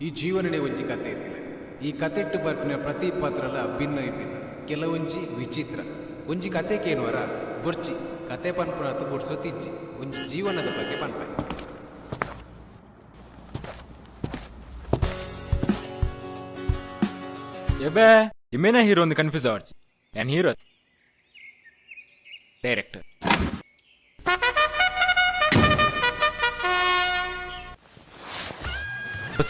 ಈ ಜೀವನನೇ ಒಂಜಿ ಕತೆ ಇತ್ತಿಲ್ಲ. ಈ ಕತೆಟ್ಟು ಬರ್ಪಿನ ಪ್ರತಿ ಪಾತ್ರಲ ಭಿನ್ನ ಭಿನ್ನ ಕೆಲವೊಂಜಿ ವಿಚಿತ್ರ. ಒಂಜಿ ಕತೆಗೇನುವರ ಬೊರ್ಚಿ ಕತೆ ಪನ್ಪುನತ್ತು ಬೊಡ್ಸೊತ್ತಿಜ್ಜಿ ಒಂಜಿ ಜೀವನದ ಬಗ್ಗೆ ಪನ್ಪ. ಎಬೆ ಇಮೇನ ಹೀರೋ ಒಂದು ಕನ್ಫ್ಯೂಸ್ ಆವಡ್ಸಿ. ಯಾನ್ ಹೀರೋ ಡೈರೆಕ್ಟರ್.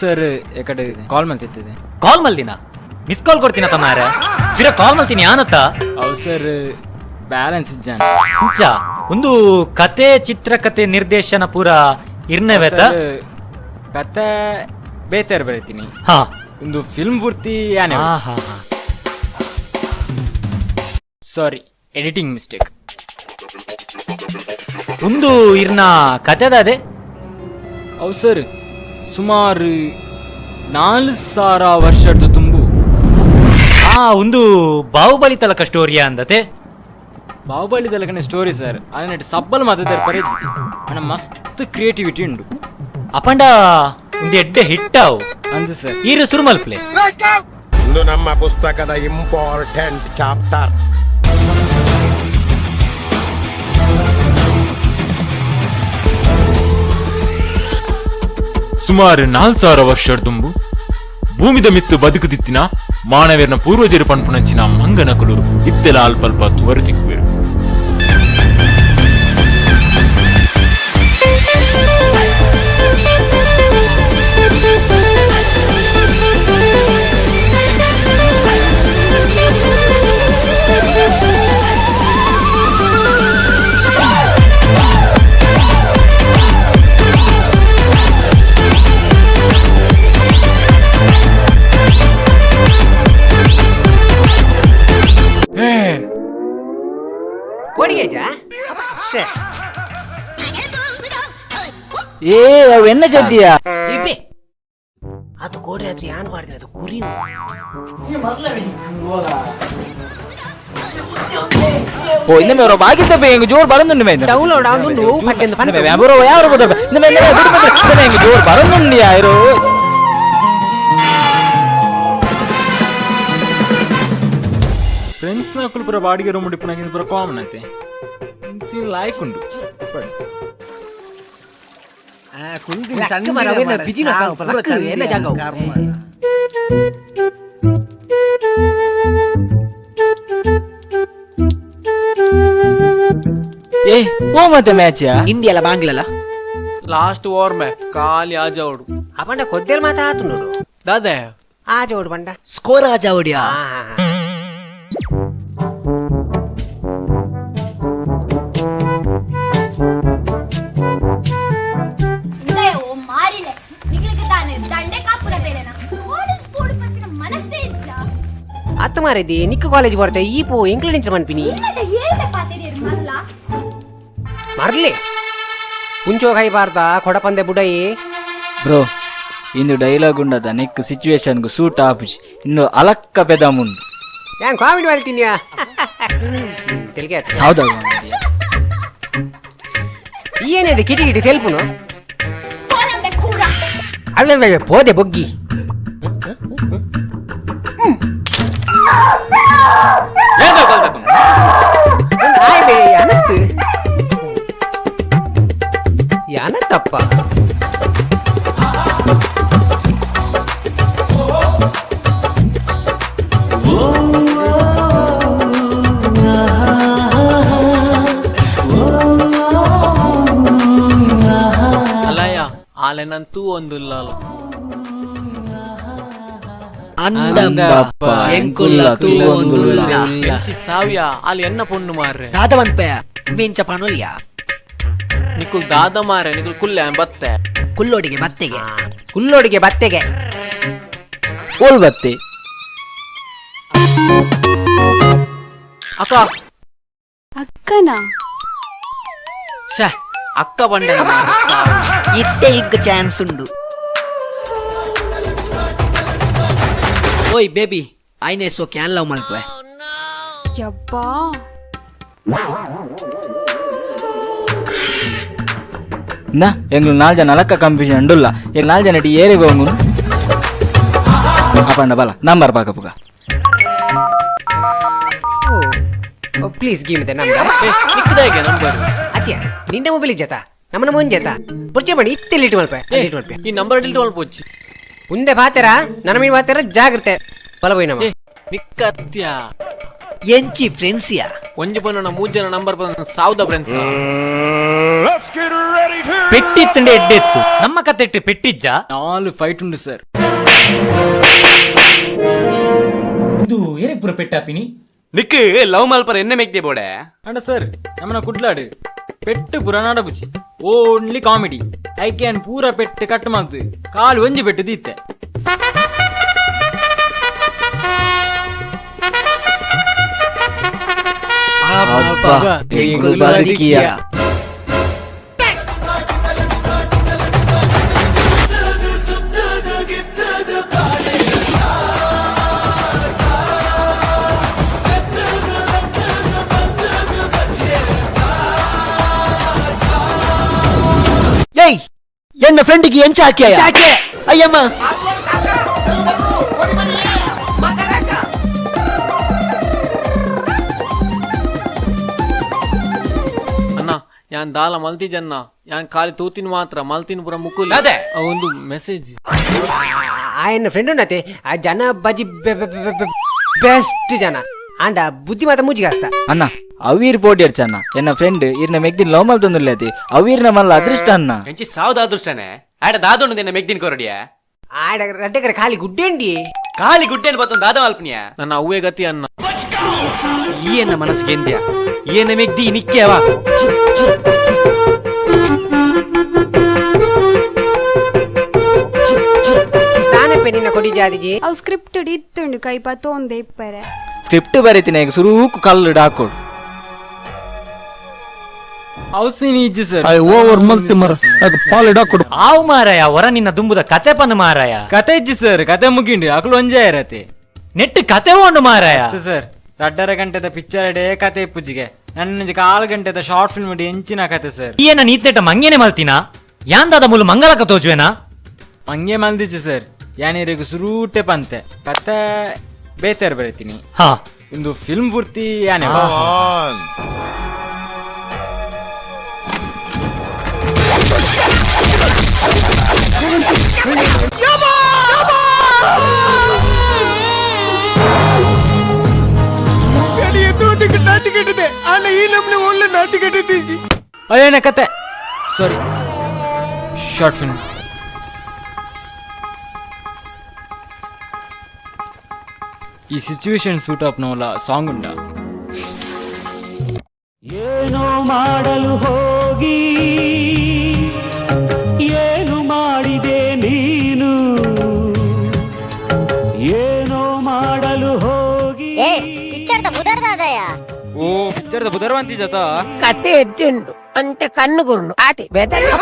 ಸರ್ ಎಕಡೆ ಕಾಲ್ ಮಲ್ತಿದ್ದೆ. ಕಾಲ್ ಮಲ್ದಿನ ಮಿಸ್ ಕಾಲ್ ಕೊಡ್ತೀನ ತಮ್ಮಾರ ಸಿರ ಕಾಲ್ ಮಲ್ತೀನಿ ಯಾನತ್ತ ಅವು ಸರ್ ಬ್ಯಾಲೆನ್ಸ್ ಇಜ್ಜಾನ ಇಂಚ ಒಂದು ಕತೆ ಚಿತ್ರಕಥೆ ನಿರ್ದೇಶನ ಪೂರ ಇರ್ನೇವೇತ ಕತೆ ಬೇತಾರ ಬರೀತೀನಿ. ಹಾ ಒಂದು ಫಿಲ್ಮ್ ಪೂರ್ತಿ ಯಾನೆ. ಸಾರಿ ಎಡಿಟಿಂಗ್ ಮಿಸ್ಟೇಕ್. ಒಂದು ಇರ್ನ ಕತೆದಾದೆ ಅವು ಸರ್ ಸುಮಾರು 4,000 ವರ್ಷದ ತುಂಬು. ಒಂದು ಬಾಹುಬಲಿ ತಲಕ ಸ್ಟೋರಿಯಾ ಅಂದತೆ. ಬಾಹುಬಲಿ ತಲಕನ ಸ್ಟೋರಿ ಸರ್. ಅದನ್ನ ಸಬ್ಬಲ್ ಮಾತಾಡ್ತಾರೆ ಪರಿಚಿ ಅಣ್ಣ ಮಸ್ತ್ ಕ್ರಿಯೇಟಿವಿಟಿ ಉಂಟು. ಅಪಂಡ ಒಂದು ಎಡ್ಡೆ ಹಿಟ್ಟಾವು ಅಂದ ಸರ್. ಈರು ಸುರುಮಲ್ಪ್ಲೆ ಇದು ನಮ್ಮ ಪುಸ್ತಕದ ಇಂಪಾರ್ಟೆಂಟ್ ಚಾಪ್ಟರ್. ಸುಮಾರು 4,000 ವರ್ಷದ ತುಂಬು ಭೂಮಿದ ಮಿತ್ತು ಬದುಕುದಿತ್ತಿನ ಮಾನವೀಯನ ಪೂರ್ವಜರು ಪನ್ಪುನಂಚಿನ ಮಂಗನಕುಲು ಇತ್ತೆಲ ಅಲ್ಪಲ್ಪ ಹೊರತಿಕ್ಕುವೆರು. ಅವು ಎನ್ನ ಚಡ್ಡಿಯಾ ಅದು ಗೋಡೆ ಆದ್ರೆ ಯಾನ್ ಮಾಡಿದ್ರೆ ಅದು ಕುರಿ. ಓ ಇನ್ನೊಮ್ಮೆ ಅವರ ಬಾಗಿದ್ದ ಬೇಗ ಜೋರ್ ಬರಂದುಂಡು ಮೇ ಡೌನ್ಲೋಡ್ ಆಗುಂಡು ಪಟ್ಟೆಂದು ಪನ್ನೆ ಬ್ಯಾಬರೋ ಯಾರು ಗೊತ್ತ ಇನ್ನೊಮ್ಮೆ ಜೋರ್ ಬರಂದುಂಡು ಯಾರು. ಫ್ರೆಂಡ್ಸ್ ನಾಕುಲು ಪುರ ಬಾಡಿಗೆ ರೂಮ್ ಮುಡಿಪುನಾಗಿಂದ ಪುರ ಕಾಮನ್ ಅಂತೆ ಸೀನ್ ಲಾಯ್ಕ್ ಉಂಡು. ಓ ಮತ್ತೆ ಮ್ಯಾಚ್ ಇಂಡಿಯಲ್ಲ ಬಾಂಗ್ಲಲ್ಲ లాస్ట్ ఓవర్ మే ఖాళీ ఆ జోడు అపండ కొద్దిలు మాత ఆతున్నాడు దాదే ఆ జోడు పండ స్కోర్ ఆ జోడియా. ಅತ್ತ ಮಾರಿದಿ ನಿಕ್ಕ ಕಾಲೇಜ್ ಬರ್ತೆ ಈ ಪೋ ಇಂಕ್ಲೂಡಿಂಗ್ ಮನ್ಪಿನಿ ಮರ್ಲಿ ಕುಂಚೋ ಕೈ ಬಾರ್ದ ಕೊಡಪಂದೆ ಬುಡಯಿ ಬ್ರೋ ಇಂದು ಡೈಲಾಗ್ ಉಂಡದ ನೆಕ್ ಸಿಚುವೇಶನ್ಗೂ ಸೂಟ್ ಆಪಿಸಿ ಇನ್ನು ಅಲಕ್ಕ ಪೆದಮುಂಡು ಯಾನ್ ಕಾಮಿಡಿ ಮಾಡ್ತೀನಿಯಾ ತೆಲ್ಗೆ ಹೌದಾ ಏನಿದೆ ಕಿಟಿ ಕಿಟಿ ತೆಲ್ಪುನು ಅಲ್ಲ ಪೋದೆ ಬೊಗ್ಗಿ ಅನತ್ತು ಯಾನತ್ತಪ್ಪ అలయ ఆలనంతూ ಒಂದುಲ್ಲಾಲು ಅಂದಪ್ಪ ಎಂಕುಲ್ಲ ತೂವೊಂದುಲ್ಲ ಎಂಚಿ ಸಾವ್ಯ ಅಲ್ಲಿ ಎನ್ನ ಪೊಣ್ಣು ಮಾರ್ರೆ ದಾದವಂಪೆ ಮಿಂಚ ಪನುಲ್ಯ ನಿಕುಲ್ ದಾದ ಮಾರೆ ನಿಕುಲ್ ಕುಲ್ಲೆ ಬತ್ತೆ ಕುಲ್ಲೋಡಿಗೆ ಬತ್ತೆಗೆ ಕುಲ್ಲೋಡಿಗೆ ಬತ್ತೆಗೆ ಓಲ್ ಬತ್ತೆ ಅಕ್ಕ ಅಕ್ಕನಾ ಛೇ ಅಕ್ಕ ಬಂಡೆ ಇತ್ತೆ ಈಗ ಚಾನ್ಸ್ ಉಂಡು. ಓಯ್ ಬೇಬಿ ಐನೆ ಸೋ ಕ್ಯಾನ್ ಲವ್ ಮಲ್ಪೆ ಯಬ್ಬಾ ಎಂಗ್ಲು 4 ಜನ ಅಲಕ್ಕ ಕಂಪಿಷನ್ ಉಂಡುಲ್ಲ ಈಗ 4 ಜನ ಏರಿಗೆ ಹೋಗುನು ಅಪ್ಪಣ್ಣ ಬಲ ನಂಬರ್ ಪಾಕ ಪುಗ please give me the number ನಿಕ್ಕದಾಗೆ ನಂಬರ್ ಅತ್ಯ ನಿಂದ ಮೊಬೈಲ್ ಜತ ನಮ್ಮನ ಮೊನ್ ಜತ ಪರಿಚಯ ಮಾಡಿ ಇತ್ತೆಲ್ಲಿ ಇಟ್ಟು ಮಲ್ಪೆ ಈ ನಂಬರ್ ಡಿಲ್ಟ್ ಮಲ್ಪೊಚ್ಚಿ ಮುಂದೆ ಬಾತೆರ ನನ್ನ ಮೀನು ಬಾತೆರ ಜಾಗ್ರತೆ ಬಲಬೋಯ್ ನಮ್ಮ ನಿಕ್ಕತ್ಯ ಎಂಚಿ ಫ್ರೆಂಡ್ಸಿಯಾ ಒಂಜಿ ಪೊನ್ನ ಮೂಜನ ನಂಬರ್ ಬಂದ ಸಾವ್ದ ಫ್ರೆಂಡ್ಸ್ ಪೆಟ್ಟಿತ್ತಂಡೆ ಎಡ್ಡೆತ್ತು ನಮ್ಮ ಕತೆ ಇಟ್ಟು ಪೆಟ್ಟಿಜ್ಜ 4 ಫೈಟ್ ಉಂಡು ಸರ್ ಇದು ಏನಕ್ಕೆ ಪುರ ಪೆಟ್ಟಾಪಿನಿ ನಿಕ್ಕು ಲವ್ ಮಲ್ಪರ ಎಣ್ಣೆ ಮೆಕ್ದೆ ಬೋಡೆ ಅಂಡ ಸರ್ ನಮ್ಮನ ಕುಡ್ಲಾಡು ಪೆಟ್ಟು ಪುರ ನಾಡಬುಚ್ಚಿ ಓನ್ಲಿ ಕಾಮಿಡಿ ಐ ಕ್ಯಾನ್ ಪೂರ ಪೆಟ್ಟು ಕಟ್ ಮಾಡ್ತು ಕಾಲು ಒಂಜಿ ಪೆಟ್ಟು ದೀತೆ ಏಯ್ ಎನ್ನ ಫ್ರೆಂಡಿಗೆ ಎಂಚ ಹಾಕಿ ಅಯ್ಯಮ್ಮ ಅಣ್ಣ ಯಾನ್ ದಾಲ ಮಲ್ತಿಜನ್ನ ಯಾನ್ ಖಾಲಿ ತೂತಿನ ಮಾತ್ರ ಮಲ್ತಿನ ಪುರ ಮುಕ್ಕುಲಿ ಅದೇ. ಒಂದು ಮೆಸೇಜ್ ఆయన ఫ్రెండ్ ఉన్నతే ఆ జన బజి బెస్ట్ జన అండ్ బుద్ధి మాత మూజిగాస్తా ಅಣ್ಣ ಅವೀರ್ ಪೋಟಿ ಅಣ್ಣ ಎನ್ನ ಫ್ರೆಂಡ್ ಇರ್ನ ಮೆಗ್ದಿನ ಲವ್ ಮಲ್ ತೊಂದುರ್ಲೇತಿ ಅವೀರ್ನ ಮಲ್ಲ ಅದೃಷ್ಟ ಅಣ್ಣ ಎಂಚಿ ಸಾವ್ದ ಅದೃಷ್ಟನೆ ಆಡ ದಾದೊಂಡು ನಿನ್ನ ಮೆಗ್ದಿನ ಕೊರಡಿಯ ఆడ రెడ్డెక్కడ ఖాళీ గుడ్డేండి ಖಾಲಿ ಗುಡ್ಡೆನ್ ಬತ್ತೊಂದು ದಾದ ಮಲ್ಪನಿಯ ನನ್ನ ಅವ್ವೇ ಗತಿ ಅನ್ನ ಈ ಎನ್ನ ಮನಸ್ಸಿಗೆ ಎಂದ್ಯ ಈ ಎನ್ನ ಮೆಗ್ದಿ ನಿಕ್ಕೆವಾ ತಾನೇ ಪೆಣ್ಣಿನ ಕೊಡಿ ಜಾದಿಜಿ ಅವು ಸ್ಕ್ರಿಪ್ಟ್ ಇತ್ತುಂಡು ಕೈಪ ತೊಂದೆ ಇಪ್ಪರೆ ಸ್ಕ್ರಿಪ್ಟ್ ಬರೀತೀನಿ ಈಗ ಸುರೂಕು ಕಲ್ಲು ಹಾಕೋಡು ಅವಸಿನಿ ಇಜ್ಜಿ ಸರ್ ಓವರ್ ಮಲ್ತಿ ಮರ ಪಾಲಿಡ ಕೊಡು ಆವು ಮಾರಾಯ ಹೊರ ನಿನ್ನ ದುಂಬುದ ಕತೆ ಪನ್ನು ಮಾರಾಯ ಕತೆ ಇಜ್ಜಿ ಸರ್ ಕತೆ ಮುಗಿಂಡು ಅಕ್ಲು ಒಂಜೇ ಇರತ್ತೆ ನೆಟ್ಟು ಕತೆ ಉಂಡು ಮಾರಾಯ ಸರ್ 2.5 ಗಂಟೆದ ಪಿಕ್ಚರ್ ಡೇ ಕತೆ ಇಪ್ಪುಜಿಗೆ ನನ್ನ 4 ಗಂಟೆದ ಶಾರ್ಟ್ ಫಿಲ್ಮ್ ಡಿ ಎಂಚಿನ ಕತೆ ಸರ್ ಈ ಎನ್ನ ನೀತ್ನೆಟ ಮಂಗೇನೆ ಮಲ್ತಿನ ಯಾಂದಾದ ಮುಲು ಮಂಗಲಕ ತೋಜುವೆನಾ ಹಂಗೆ ಮಲ್ದಿಚ್ಚು ಸರ್ ಯಾನಿರಿಗೂ ಸುರೂಟೆ ಪಂತೆ ಕತೆ ಬೇತಾರ ಬರೀತೀನಿ ಹಾ ಒಂದು ಫಿಲ್ಮ್ ಪೂರ್ತಿ ಯಾನೆ ಅದೇನ ಕತೆ ಸಾರಿ ಶಾರ್ಟ್ ಫಿಲ್ಮ್ ಈ ಸಿಚುವೇಶನ್ ಸೂಟ್ ಅಪ್ ನೋಲ ಸಾಂಗ್ ಉಂಡ ಏನೋ ಮಾಡಲು ಹೋಗಿ ಏನು ಮಾಡಿದೆ ನೀನು ಏನೋ ಮಾಡಲು ಹೋಗಿ ಓ ಪಿಕ್ಚರ್ದ ಬುಧರ್ವಂತಿ ಜತ ಕತೆ ಎಡ್ಡೆಂಡು ಅಂತೆ ಕಣ್ಣು ಗುರುಂಡು ಆತಿ ಬೇದಲ್ಲ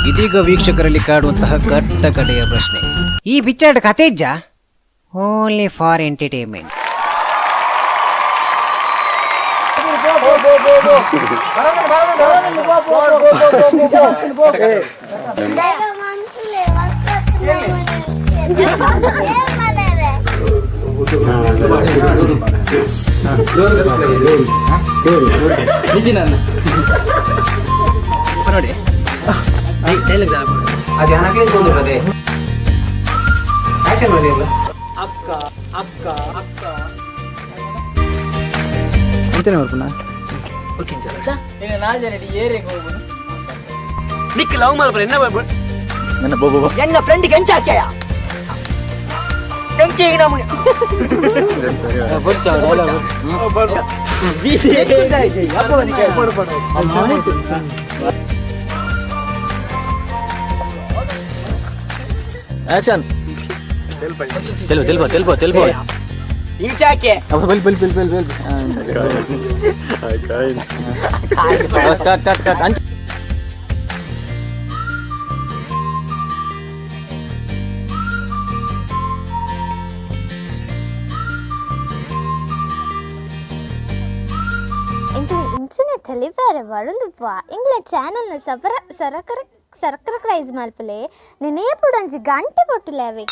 ಇದೀಗ ವೀಕ್ಷಕರಲ್ಲಿ ಕಾಡುವಂತಹ ಕಟ್ಟ ಕಡೆಯ ಪ್ರಶ್ನೆ ಈ ಪಿಕ್ಚರ್ ಕತೆ ಇಜ್ಜ ಓನ್ಲಿ ಫಾರ್ ಎಂಟರ್ಟೈನ್ಮೆಂಟ್ ನೋಡಿ ಅದು ಯಾಕೆ ತೊಂದರೆ ಆಕ್ಷನ್ ಮಾಡಿ ಅಲ್ಲ ಅಕ್ಕ ಅಕ್ಕ ಅಕ್ಕ ಎಂತನೇ ಬರ್ಪುನ ಓಕೆ ಈಗ ನಾಲ್ಕು ಏರಿಗೆ ಹೋಗ್ಬೋದು ನಿಕ್ ಲವ್ ಮಲ್ಪರ ಎನ್ನ ಬರ್ಬೋದು ನನ್ನ ಬೋಬೋ ಎನ್ನ ಫ್ರೆಂಡ್ಗೆ ಎಂಚ ಹಾಕ್ಯಾಯ ಎಂಚಿಗೆ ನಮ್ಮನೆ ಆಕ್ಷನ್ ತೆಲ್ಬೋ ಇಂಚಾಕೆ ಇಂಟರ್ನೆಟ್ ಅಲ್ಲಿ ಬೇರೆ ಬರುದು ಇಂಗ್ಲ ಚಾನೆಲ್ನ ಸರ್ಕಲ್ ಕ್ರೈಸ್ ಮಲ್ಪಲೆ ನೆನೇಪುಡಂಜಿ ಗಂಟೆ ಕೊಟ್ಟಿಲ್ಲ ಅವೆ